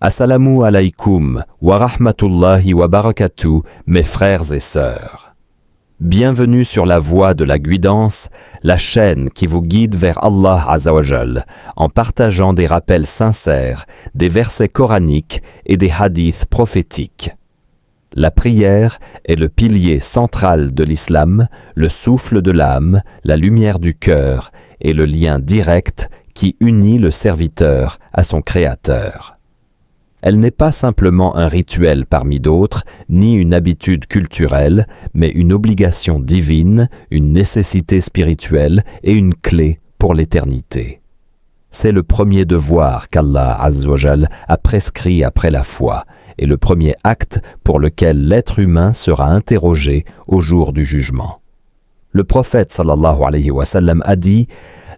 Assalamu alaykoum wa rahmatullahi wa barakatuh, mes frères et sœurs. Bienvenue sur la voie de la guidance, la chaîne qui vous guide vers Allah Azzawajal, en partageant des rappels sincères, des versets coraniques et des hadiths prophétiques. La prière est le pilier central de l'islam, le souffle de l'âme, la lumière du cœur et le lien direct qui unit le serviteur à son Créateur. Elle n'est pas simplement un rituel parmi d'autres, ni une habitude culturelle, mais une obligation divine, une nécessité spirituelle et une clé pour l'éternité. C'est le premier devoir qu'Allah Azzawajal a prescrit après la foi, et le premier acte pour lequel l'être humain sera interrogé au jour du jugement. Le prophète sallallahu alayhi wa sallam a dit: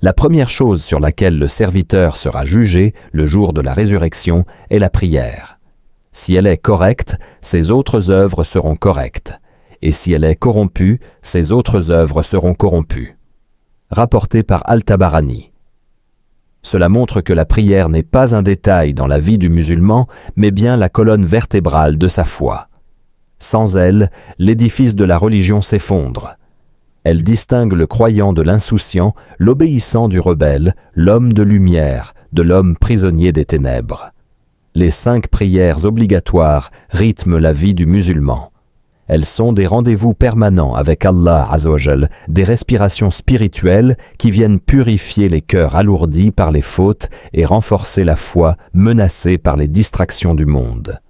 la première chose sur laquelle le serviteur sera jugé le jour de la résurrection est la prière. Si elle est correcte, ses autres œuvres seront correctes, et si elle est corrompue, ses autres œuvres seront corrompues. Rapporté par Al-Tabarani. Cela montre que la prière n'est pas un détail dans la vie du musulman, mais bien la colonne vertébrale de sa foi. Sans elle, l'édifice de la religion s'effondre. Elle distingue le croyant de l'insouciant, l'obéissant du rebelle, l'homme de lumière, de l'homme prisonnier des ténèbres. Les 5 prières obligatoires rythment la vie du musulman. Elles sont des rendez-vous permanents avec Allah Azzawajal, des respirations spirituelles qui viennent purifier les cœurs alourdis par les fautes et renforcer la foi menacée par les distractions du monde.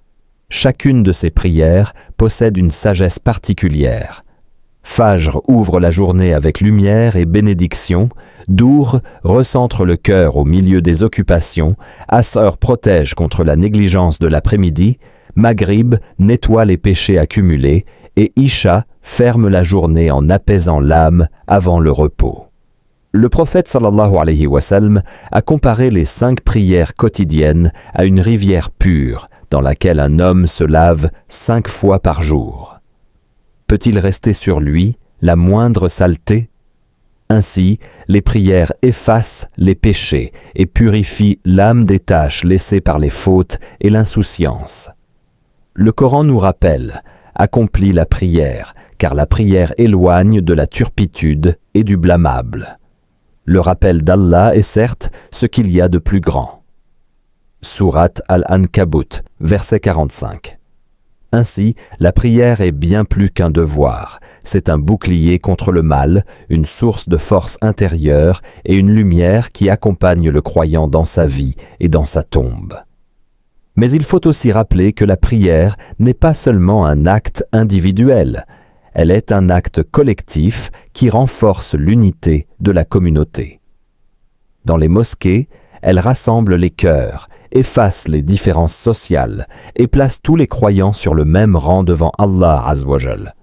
Chacune de ces prières possède une sagesse particulière. Fajr ouvre la journée avec lumière et bénédiction, Dour recentre le cœur au milieu des occupations, Asr protège contre la négligence de l'après-midi, Maghrib nettoie les péchés accumulés et Isha ferme la journée en apaisant l'âme avant le repos. Le prophète sallallahu alayhi wa sallam a comparé les 5 prières quotidiennes à une rivière pure dans laquelle un homme se lave 5 fois par jour. Peut-il rester sur lui la moindre saleté? Ainsi, les prières effacent les péchés et purifient l'âme des tâches laissées par les fautes et l'insouciance. Le Coran nous rappelle: accomplis la prière, car la prière éloigne de la turpitude et du blâmable. Le rappel d'Allah est certes ce qu'il y a de plus grand. Sourate Al-Ankabut, verset 45. Ainsi, la prière est bien plus qu'un devoir. C'est un bouclier contre le mal, une source de force intérieure et une lumière qui accompagne le croyant dans sa vie et dans sa tombe. Mais il faut aussi rappeler que la prière n'est pas seulement un acte individuel, elle est un acte collectif qui renforce l'unité de la communauté. Dans les mosquées, elle rassemble les cœurs, efface les différences sociales et place tous les croyants sur le même rang devant Allah Azzawajal.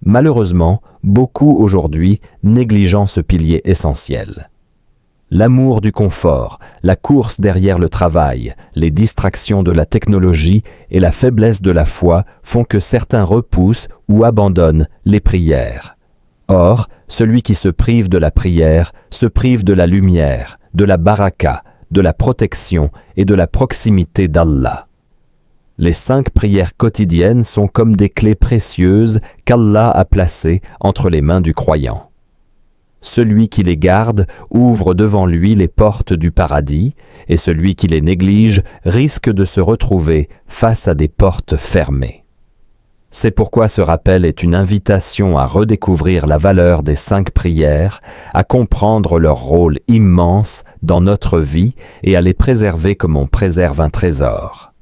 Malheureusement, beaucoup aujourd'hui négligent ce pilier essentiel. L'amour du confort, la course derrière le travail, les distractions de la technologie et la faiblesse de la foi font que certains repoussent ou abandonnent les prières. Or, celui qui se prive de la prière se prive de la lumière, de la baraka, de la protection et de la proximité d'Allah. Les 5 prières quotidiennes sont comme des clés précieuses qu'Allah a placées entre les mains du croyant. Celui qui les garde ouvre devant lui les portes du paradis, et celui qui les néglige risque de se retrouver face à des portes fermées. C'est pourquoi ce rappel est une invitation à redécouvrir la valeur des 5 prières, à comprendre leur rôle immense dans notre vie et à les préserver comme on préserve un trésor.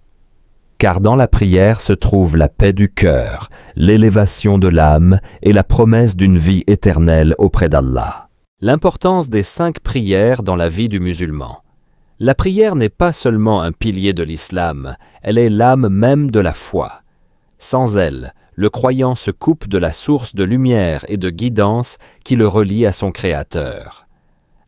Car dans la prière se trouve la paix du cœur, l'élévation de l'âme et la promesse d'une vie éternelle auprès d'Allah. L'importance des 5 prières dans la vie du musulman. La prière n'est pas seulement un pilier de l'islam, elle est l'âme même de la foi. Sans elle, le croyant se coupe de la source de lumière et de guidance qui le relie à son Créateur.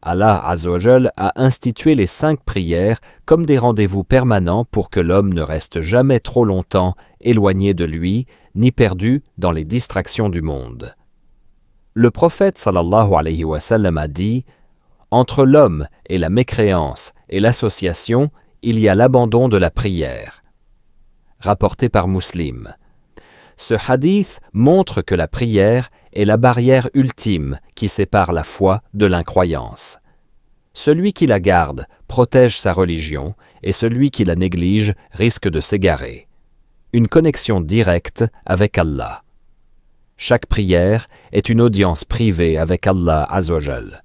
Allah Azzawajal a institué les 5 prières comme des rendez-vous permanents pour que l'homme ne reste jamais trop longtemps éloigné de lui, ni perdu dans les distractions du monde. Le prophète sallallahu alayhi wa sallam a dit: entre l'homme et la mécréance et l'association, il y a l'abandon de la prière. Rapporté par Muslim. Ce hadith montre que la prière est la barrière ultime qui sépare la foi de l'incroyance. Celui qui la garde protège sa religion et celui qui la néglige risque de s'égarer. Une connexion directe avec Allah. Chaque prière est une audience privée avec Allah Azzawajal.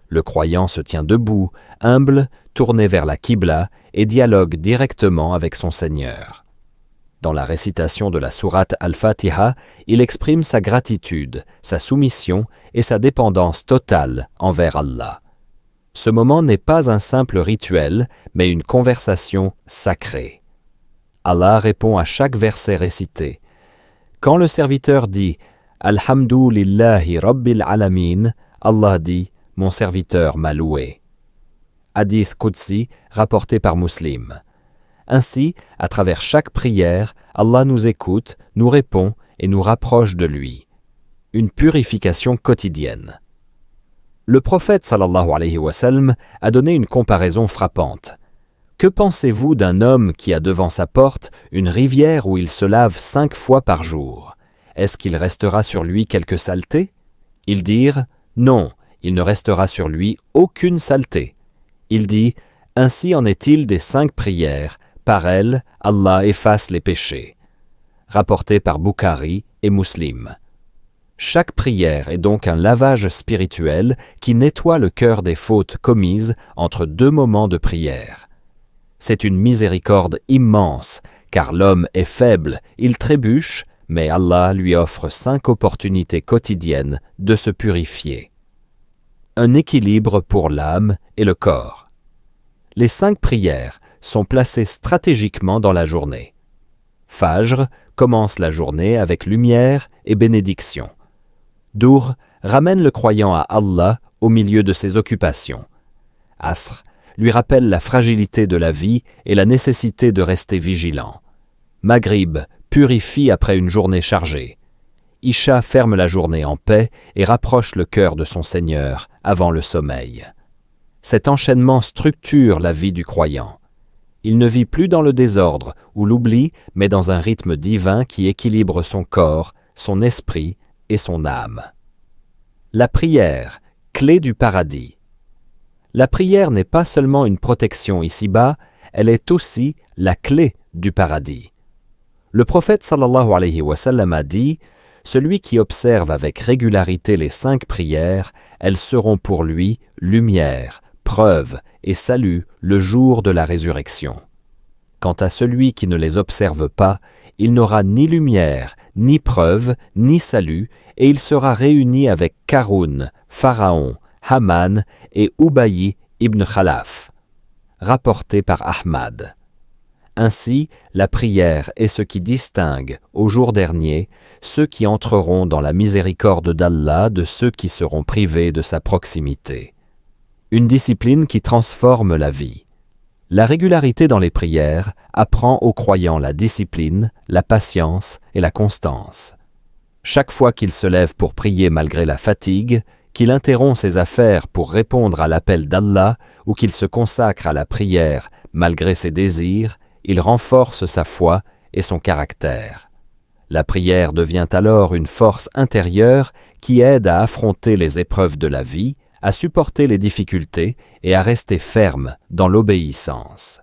Le croyant se tient debout, humble, tourné vers la Qibla et dialogue directement avec son Seigneur. Dans la récitation de la sourate Al-Fatiha, il exprime sa gratitude, sa soumission et sa dépendance totale envers Allah. Ce moment n'est pas un simple rituel, mais une conversation sacrée. Allah répond à chaque verset récité. Quand le serviteur dit « Alhamdu lillahi rabbil alamin », Allah dit « Mon serviteur m'a loué ». Hadith Qudsi rapporté par Muslim. Ainsi, à travers chaque prière, Allah nous écoute, nous répond et nous rapproche de lui. Une purification quotidienne. Le prophète sallallahu alayhi wa sallam a donné une comparaison frappante. Que pensez-vous d'un homme qui a devant sa porte une rivière où il se lave 5 fois par jour? Est-ce qu'il restera sur lui quelque saleté? Ils dirent « Non, il ne restera sur lui aucune saleté ». Il dit « Ainsi en est-il des 5 prières, par elles, Allah efface les péchés ». Rapporté par Bukhari et Muslim. Chaque prière est donc un lavage spirituel qui nettoie le cœur des fautes commises entre 2 moments de prière. C'est une miséricorde immense, car l'homme est faible, il trébuche, mais Allah lui offre 5 opportunités quotidiennes de se purifier. Un équilibre pour l'âme et le corps. Les 5 prières sont placées stratégiquement dans la journée. Fajr commence la journée avec lumière et bénédiction. Dour ramène le croyant à Allah au milieu de ses occupations. Asr lui rappelle la fragilité de la vie et la nécessité de rester vigilant. Maghrib purifie après une journée chargée. Isha ferme la journée en paix et rapproche le cœur de son Seigneur avant le sommeil. Cet enchaînement structure la vie du croyant. Il ne vit plus dans le désordre ou l'oubli, mais dans un rythme divin qui équilibre son corps, son esprit et son âme. La prière, clé du paradis. La prière n'est pas seulement une protection ici-bas, elle est aussi la clé du paradis. Le prophète sallallahu alayhi wa sallam a dit « Celui qui observe avec régularité les 5 prières, elles seront pour lui lumière, preuve et salut le jour de la résurrection. Quant à celui qui ne les observe pas, il n'aura ni lumière, ni preuve, ni salut, et il sera réuni avec Karoun, Pharaon, Haman et Ubayy ibn Khalaf. Rapporté par Ahmad. Ainsi, la prière est ce qui distingue, au jour dernier, ceux qui entreront dans la miséricorde d'Allah de ceux qui seront privés de sa proximité. Une discipline qui transforme la vie. La régularité dans les prières apprend aux croyants la discipline, la patience et la constance. Chaque fois qu'il se lève pour prier malgré la fatigue, qu'il interrompt ses affaires pour répondre à l'appel d'Allah ou qu'il se consacre à la prière malgré ses désirs, il renforce sa foi et son caractère. La prière devient alors une force intérieure qui aide à affronter les épreuves de la vie, à supporter les difficultés et à rester ferme dans l'obéissance.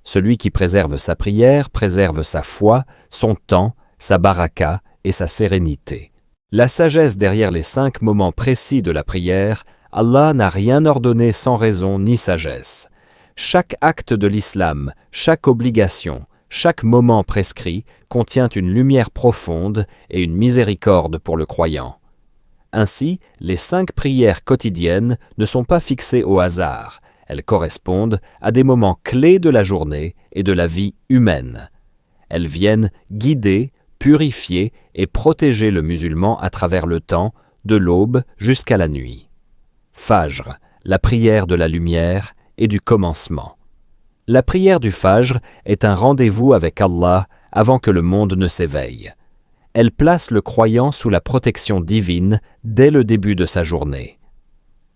Celui qui préserve sa prière préserve sa foi, son temps, sa baraka et sa sérénité. La sagesse derrière les 5 moments précis de la prière, Allah n'a rien ordonné sans raison ni sagesse. Chaque acte de l'islam, chaque obligation, chaque moment prescrit contient une lumière profonde et une miséricorde pour le croyant. Ainsi, les 5 prières quotidiennes ne sont pas fixées au hasard, elles correspondent à des moments clés de la journée et de la vie humaine. Elles viennent guider, purifier et protéger le musulman à travers le temps, de l'aube jusqu'à la nuit. Fajr, la prière de la lumière et du commencement. La prière du Fajr est un rendez-vous avec Allah avant que le monde ne s'éveille. Elle place le croyant sous la protection divine dès le début de sa journée.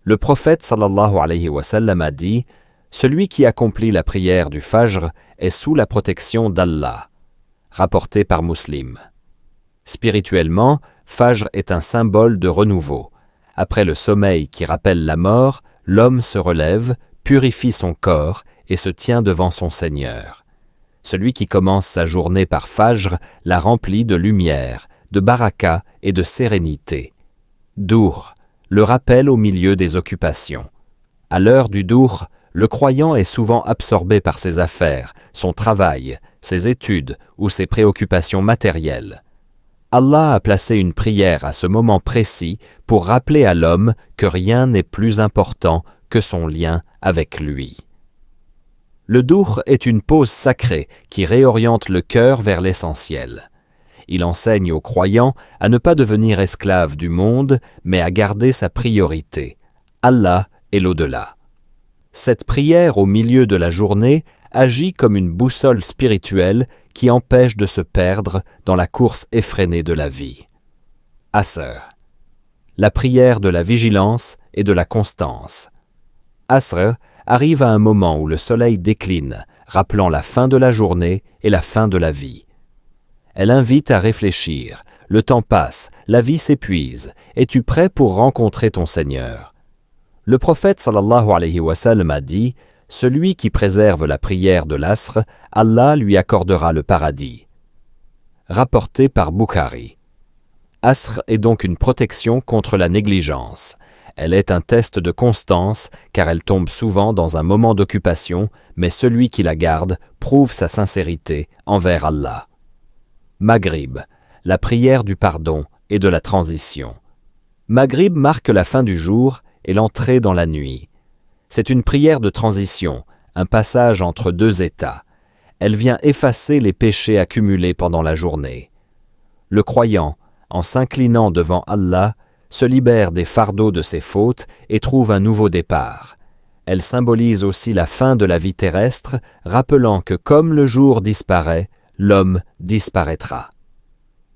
Le prophète sallallahu alayhi wa sallam a dit « Celui qui accomplit la prière du Fajr est sous la protection d'Allah. Rapporté par Muslim. Spirituellement, Fajr est un symbole de renouveau. Après le sommeil qui rappelle la mort, l'homme se relève, purifie son corps et se tient devant son Seigneur. Celui qui commence sa journée par Fajr la remplit de lumière, de baraka et de sérénité. Dour, le rappel au milieu des occupations. À l'heure du dour, le croyant est souvent absorbé par ses affaires, son travail, ses études ou ses préoccupations matérielles. Allah a placé une prière à ce moment précis pour rappeler à l'homme que rien n'est plus important que son lien avec lui. Le dour est une pause sacrée qui réoriente le cœur vers l'essentiel. Il enseigne aux croyants à ne pas devenir esclaves du monde, mais à garder sa priorité, Allah et l'au-delà. Cette prière au milieu de la journée agit comme une boussole spirituelle qui empêche de se perdre dans la course effrénée de la vie. Asr, la prière de la vigilance et de la constance. Asr arrive à un moment où le soleil décline, rappelant la fin de la journée et la fin de la vie. Elle invite à réfléchir, le temps passe, la vie s'épuise, es-tu prêt pour rencontrer ton Seigneur? Le prophète sallallahu alayhi wa sallam a dit « Celui qui préserve la prière de l'Asr, Allah lui accordera le paradis. » Rapporté par Bukhari. Asr est donc une protection contre la négligence. Elle est un test de constance car elle tombe souvent dans un moment d'occupation, mais celui qui la garde prouve sa sincérité envers Allah. Maghrib, la prière du pardon et de la transition. Maghrib marque la fin du jour et l'entrée dans la nuit. C'est une prière de transition, un passage entre deux états. Elle vient effacer les péchés accumulés pendant la journée. Le croyant, en s'inclinant devant Allah, se libère des fardeaux de ses fautes et trouve un nouveau départ. Elle symbolise aussi la fin de la vie terrestre, rappelant que comme le jour disparaît, l'homme disparaîtra.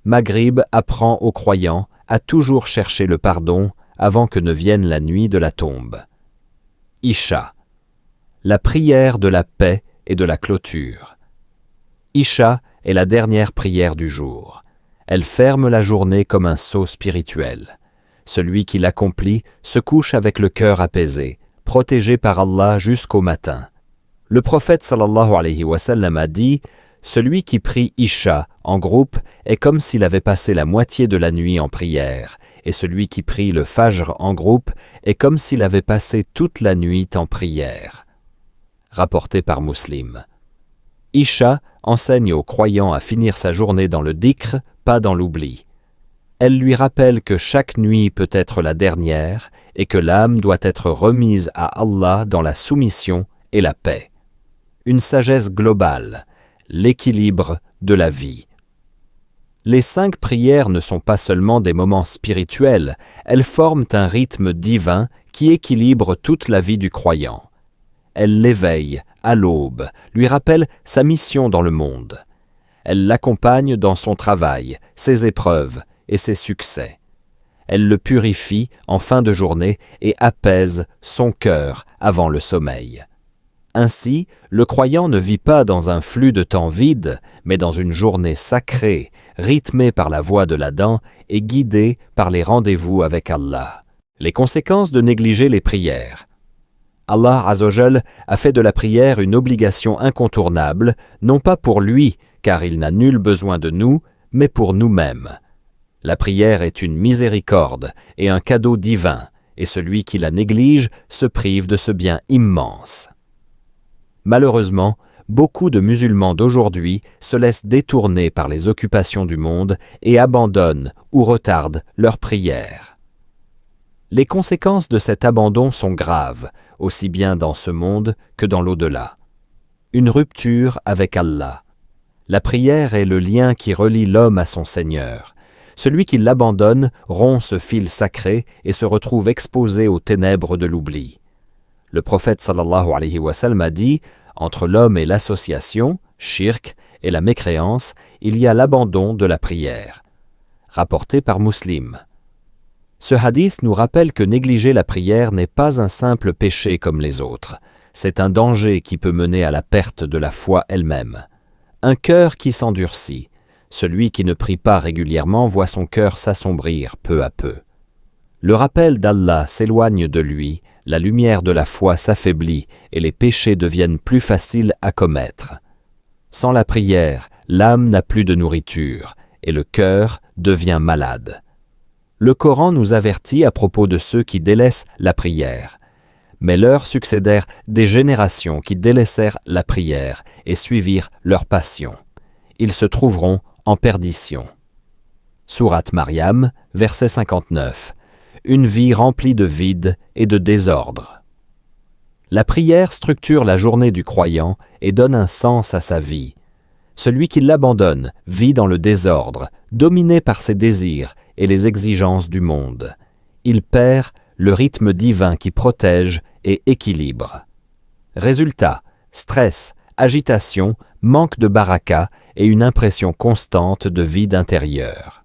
Maghrib apprend aux croyants à toujours chercher le pardon avant que ne vienne la nuit de la tombe. Isha, la prière de la paix et de la clôture. Isha est la dernière prière du jour. Elle ferme la journée comme un sceau spirituel. Celui qui l'accomplit se couche avec le cœur apaisé, protégé par Allah jusqu'au matin. Le prophète sallallahu alayhi wa sallam a dit « Celui qui prie Isha en groupe est comme s'il avait passé la moitié de la nuit en prière, et celui qui prie le Fajr en groupe est comme s'il avait passé toute la nuit en prière. » Rapporté par Muslim. Isha enseigne aux croyants à finir sa journée dans le dhikr, pas dans l'oubli. Elle lui rappelle que chaque nuit peut être la dernière et que l'âme doit être remise à Allah dans la soumission et la paix. Une sagesse globale, l'équilibre de la vie. Les 5 prières ne sont pas seulement des moments spirituels, elles forment un rythme divin qui équilibre toute la vie du croyant. Elles l'éveillent à l'aube, lui rappellent sa mission dans le monde. Elles l'accompagnent dans son travail, ses épreuves et ses succès. Elles le purifient en fin de journée et apaisent son cœur avant le sommeil. Ainsi, le croyant ne vit pas dans un flux de temps vide, mais dans une journée sacrée, rythmée par la voix de l'Adhan et guidée par les rendez-vous avec Allah. Les conséquences de négliger les prières. Allah Azzawajal a fait de la prière une obligation incontournable, non pas pour lui, car il n'a nul besoin de nous, mais pour nous-mêmes. La prière est une miséricorde et un cadeau divin, et celui qui la néglige se prive de ce bien immense. Malheureusement, beaucoup de musulmans d'aujourd'hui se laissent détourner par les occupations du monde et abandonnent ou retardent leurs prières. Les conséquences de cet abandon sont graves, aussi bien dans ce monde que dans l'au-delà. Une rupture avec Allah. La prière est le lien qui relie l'homme à son Seigneur. Celui qui l'abandonne rompt ce fil sacré et se retrouve exposé aux ténèbres de l'oubli. Le prophète sallallahu alayhi wa sallam a dit « Entre l'homme et l'association, shirk, et la mécréance, il y a l'abandon de la prière. » Rapporté par Muslim. Ce hadith nous rappelle que négliger la prière n'est pas un simple péché comme les autres. C'est un danger qui peut mener à la perte de la foi elle-même. Un cœur qui s'endurcit. Celui qui ne prie pas régulièrement voit son cœur s'assombrir peu à peu. Le rappel d'Allah s'éloigne de lui, la lumière de la foi s'affaiblit et les péchés deviennent plus faciles à commettre. Sans la prière, l'âme n'a plus de nourriture et le cœur devient malade. Le Coran nous avertit à propos de ceux qui délaissent la prière. Mais leur succédèrent des générations qui délaissèrent la prière et suivirent leur passion. Ils se trouveront en perdition. Sourate Maryam, verset 59. Une vie remplie de vide et de désordre. La prière structure la journée du croyant et donne un sens à sa vie. Celui qui l'abandonne vit dans le désordre, dominé par ses désirs et les exigences du monde. Il perd le rythme divin qui protège et équilibre. Résultat, stress, agitation, manque de baraka et une impression constante de vide intérieur.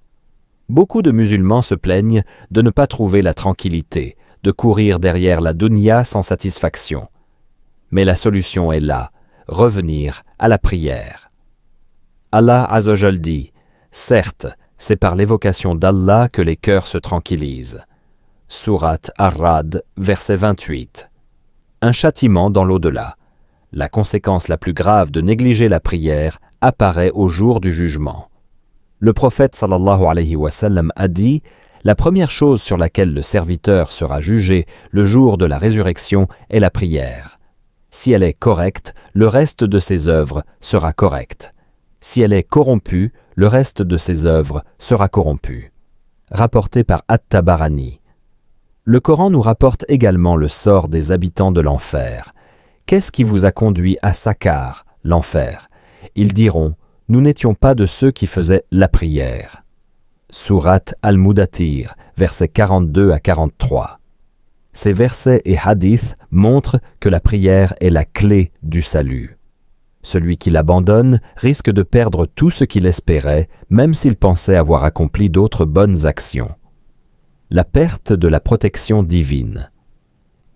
Beaucoup de musulmans se plaignent de ne pas trouver la tranquillité, de courir derrière la dunya sans satisfaction. Mais la solution est là, revenir à la prière. Allah Azzawajal dit, certes, c'est par l'évocation d'Allah que les cœurs se tranquillisent. Sourate Ar-Ra'd, verset 28. Un châtiment dans l'au-delà. La conséquence la plus grave de négliger la prière apparaît au jour du jugement. Le prophète sallallahu alayhi wa sallam a dit « La première chose sur laquelle le serviteur sera jugé le jour de la résurrection est la prière. Si elle est correcte, le reste de ses œuvres sera correct. Si elle est corrompue, le reste de ses œuvres sera corrompu. » Rapporté par At-Tabarani. Le Coran nous rapporte également le sort des habitants de l'enfer. Qu'est-ce qui vous a conduit à Sakar, l'enfer? Ils diront « Nous n'étions pas de ceux qui faisaient la prière. » Sourate Al-Mudathir, versets 42 à 43. Ces versets et hadiths montrent que la prière est la clé du salut. Celui qui l'abandonne risque de perdre tout ce qu'il espérait, même s'il pensait avoir accompli d'autres bonnes actions. La perte de la protection divine.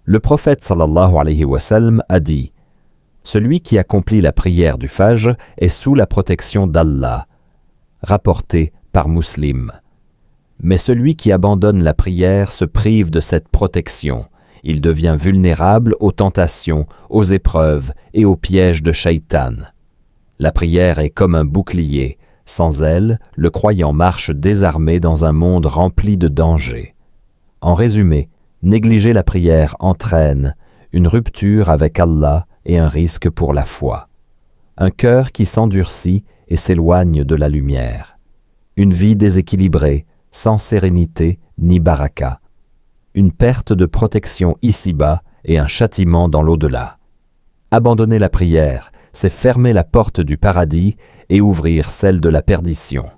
Le prophète sallallahu alayhi wa sallam a dit « Celui qui accomplit la prière du Fajr est sous la protection d'Allah » rapporté par Muslim. Mais celui qui abandonne la prière se prive de cette protection. Il devient vulnérable aux tentations, aux épreuves et aux pièges de Shaitan. La prière est comme un bouclier. Sans elle, le croyant marche désarmé dans un monde rempli de dangers. En résumé, négliger la prière entraîne une rupture avec Allah et un risque pour la foi. Un cœur qui s'endurcit et s'éloigne de la lumière. Une vie déséquilibrée, sans sérénité ni baraka. Une perte de protection ici-bas et un châtiment dans l'au-delà. Abandonner la prière, c'est fermer la porte du paradis et ouvrir celle de la perdition.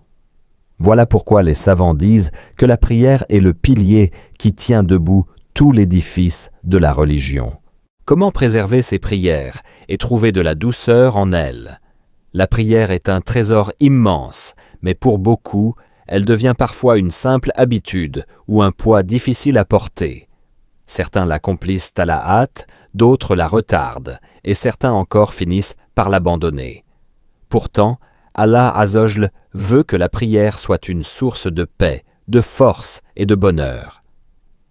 Voilà pourquoi les savants disent que la prière est le pilier qui tient debout tout l'édifice de la religion. Comment préserver ces prières et trouver de la douceur en elles? La prière est un trésor immense, mais pour beaucoup, elle devient parfois une simple habitude ou un poids difficile à porter. Certains l'accomplissent à la hâte, d'autres la retardent, et certains encore finissent par l'abandonner. Pourtant, Allah Azzawajal veut que la prière soit une source de paix, de force et de bonheur.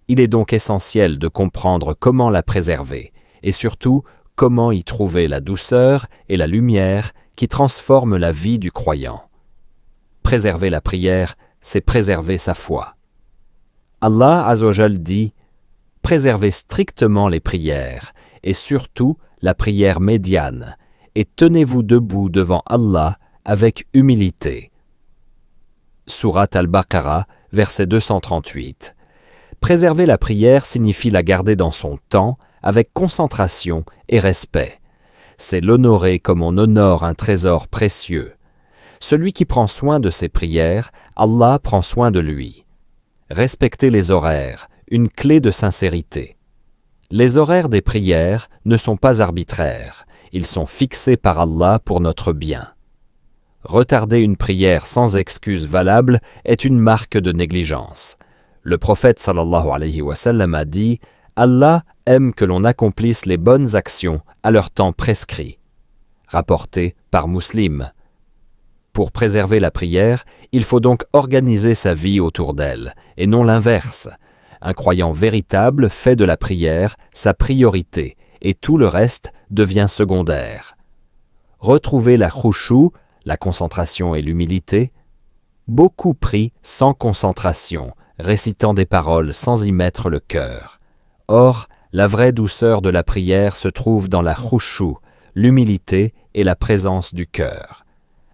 Il est donc essentiel de comprendre comment la préserver, et surtout comment y trouver la douceur et la lumière qui transforment la vie du croyant. Préserver la prière, c'est préserver sa foi. Allah Azzawajal dit « Préservez strictement les prières, et surtout la prière médiane, et tenez-vous debout devant Allah avec humilité. » Sourate Al-Baqarah, verset 238. Préserver la prière signifie la garder dans son temps, avec concentration et respect. C'est l'honorer comme on honore un trésor précieux. Celui qui prend soin de ses prières, Allah prend soin de lui. Respecter les horaires, une clé de sincérité. Les horaires des prières ne sont pas arbitraires, ils sont fixés par Allah pour notre bien. Retarder une prière sans excuse valable est une marque de négligence. Le prophète sallallahu alayhi wa sallam a dit « Allah aime que l'on accomplisse les bonnes actions à leur temps prescrit. Rapporté par Muslim. Pour préserver la prière, il faut donc organiser sa vie autour d'elle, et non l'inverse. Un croyant véritable fait de la prière sa priorité, et tout le reste devient secondaire. Retrouver la khushu, la concentration et l'humilité. Beaucoup prient sans concentration, récitant des paroles sans y mettre le cœur. Or, la vraie douceur de la prière se trouve dans la khushu, l'humilité et la présence du cœur.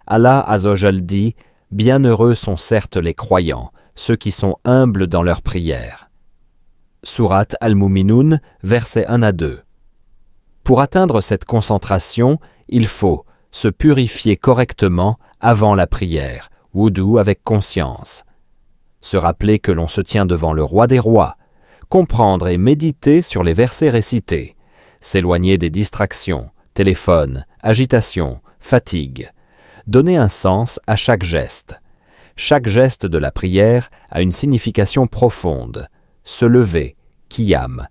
Allah Azzawajal dit « Bienheureux sont certes les croyants, ceux qui sont humbles dans leur prière. » Sourate Al-Mu'minun, versets 1 à 2. Pour atteindre cette concentration, il faut se purifier correctement avant la prière, wudu avec conscience. Se rappeler que l'on se tient devant le roi des rois, comprendre et méditer sur les versets récités, s'éloigner des distractions, téléphone, agitation, fatigue. Donner un sens à chaque geste. Chaque geste de la prière a une signification profonde. Se lever, qiyam,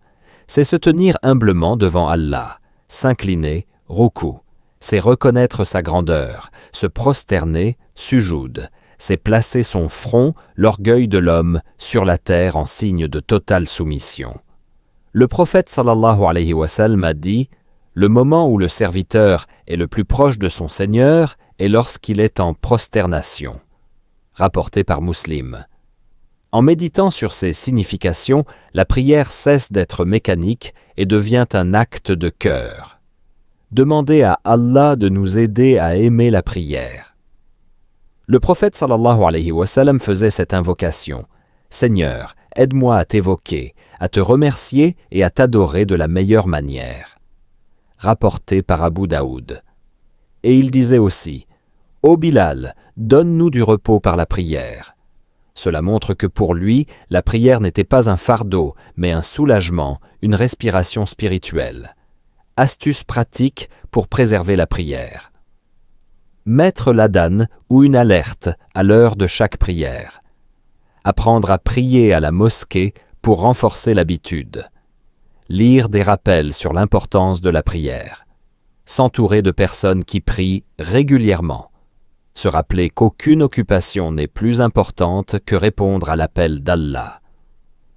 c'est se tenir humblement devant Allah. S'incliner, ruku, c'est reconnaître sa grandeur. Se prosterner, sujoud, c'est placer son front, l'orgueil de l'homme, sur la terre en signe de totale soumission. Le prophète sallallahu alayhi wa sallam a dit « Le moment où le serviteur est le plus proche de son Seigneur est lorsqu'il est en prosternation. » Rapporté par Muslim. En méditant sur ces significations, la prière cesse d'être mécanique et devient un acte de cœur. Demandez à Allah de nous aider à aimer la prière. Le prophète sallallahu alayhi wa sallam faisait cette invocation. « Seigneur, aide-moi à t'évoquer, à te remercier et à t'adorer de la meilleure manière. » Rapporté par Abu Daoud. Et il disait aussi « Ô Bilal, donne-nous du repos par la prière. » Cela montre que pour lui, la prière n'était pas un fardeau, mais un soulagement, une respiration spirituelle. Astuce pratique pour préserver la prière. Mettre l'adhan ou une alerte à l'heure de chaque prière. Apprendre à prier à la mosquée pour renforcer l'habitude. Lire des rappels sur l'importance de la prière. S'entourer de personnes qui prient régulièrement. Se rappeler qu'aucune occupation n'est plus importante que répondre à l'appel d'Allah.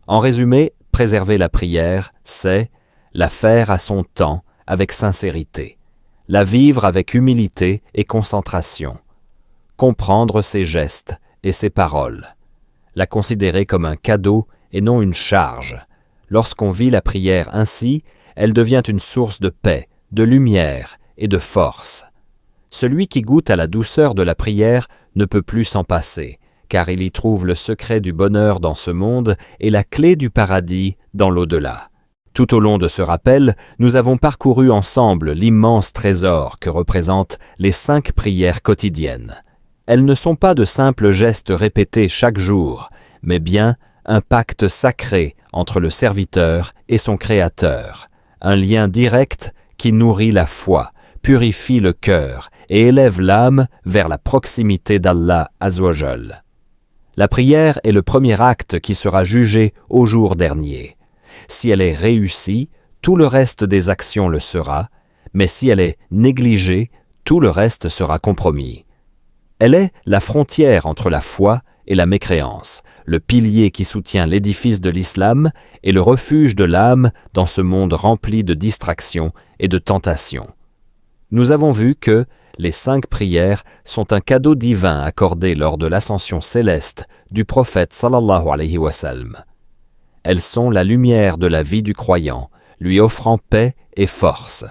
En résumé, préserver la prière, c'est la faire à son temps avec sincérité, la vivre avec humilité et concentration, comprendre ses gestes et ses paroles, la considérer comme un cadeau et non une charge. Lorsqu'on vit la prière ainsi, elle devient une source de paix, de lumière et de force. Celui qui goûte à la douceur de la prière ne peut plus s'en passer, car il y trouve le secret du bonheur dans ce monde et la clé du paradis dans l'au-delà. Tout au long de ce rappel, nous avons parcouru ensemble l'immense trésor que représentent les 5 prières quotidiennes. Elles ne sont pas de simples gestes répétés chaque jour, mais bien un pacte sacré entre le serviteur et son Créateur, un lien direct qui nourrit la foi, purifie le cœur et élève l'âme vers la proximité d'Allah Azzawajal. La prière est le premier acte qui sera jugé au jour dernier. Si elle est réussie, tout le reste des actions le sera, mais si elle est négligée, tout le reste sera compromis. Elle est la frontière entre la foi et la mécréance, le pilier qui soutient l'édifice de l'islam et le refuge de l'âme dans ce monde rempli de distractions et de tentations. Nous avons vu que les 5 prières sont un cadeau divin accordé lors de l'ascension céleste du prophète sallallahu alayhi wa sallam. Elles sont la lumière de la vie du croyant, lui offrant paix et force.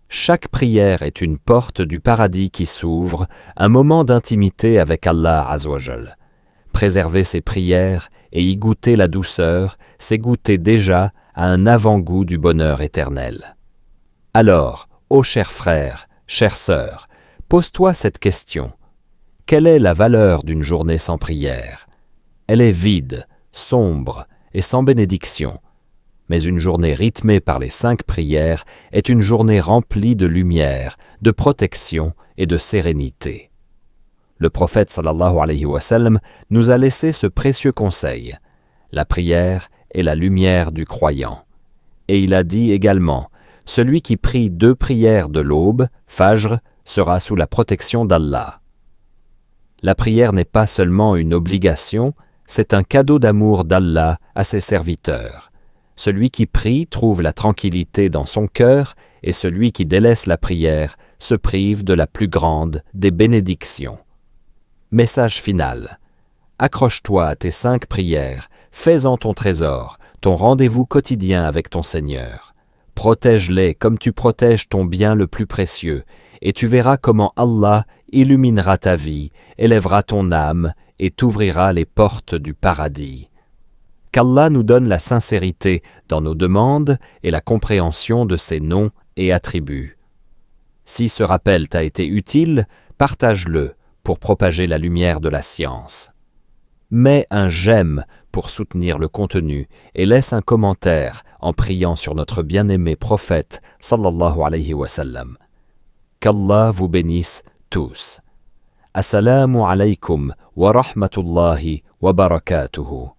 Chaque prière est une porte du paradis qui s'ouvre, un moment d'intimité avec Allah Azzawajal. Préserver ses prières et y goûter la douceur, c'est goûter déjà à un avant-goût du bonheur éternel. Alors, ô chers frères, chères sœurs, pose-toi cette question. Quelle est la valeur d'une journée sans prière? Elle est vide, sombre et sans bénédiction. Mais une journée rythmée par les 5 prières est une journée remplie de lumière, de protection et de sérénité. Le prophète sallallahu alayhi wa sallam nous a laissé ce précieux conseil. La prière est la lumière du croyant. Et il a dit également, « Celui qui prie 2 prières de l'aube, Fajr, sera sous la protection d'Allah. » La prière n'est pas seulement une obligation, c'est un cadeau d'amour d'Allah à ses serviteurs. Celui qui prie trouve la tranquillité dans son cœur et celui qui délaisse la prière se prive de la plus grande des bénédictions. Message final. Accroche-toi à tes 5 prières, fais-en ton trésor, ton rendez-vous quotidien avec ton Seigneur. Protège-les comme tu protèges ton bien le plus précieux, et tu verras comment Allah illuminera ta vie, élèvera ton âme et t'ouvrira les portes du paradis. Qu'Allah nous donne la sincérité dans nos demandes et la compréhension de ses noms et attributs. Si ce rappel t'a été utile, partage-le pour propager la lumière de la science. Mets un j'aime pour soutenir le contenu et laisse un commentaire en priant sur notre bien-aimé prophète sallallahu alayhi wa sallam. Qu'Allah vous bénisse tous. Assalamu alaykum wa rahmatullahi wa barakatuhu.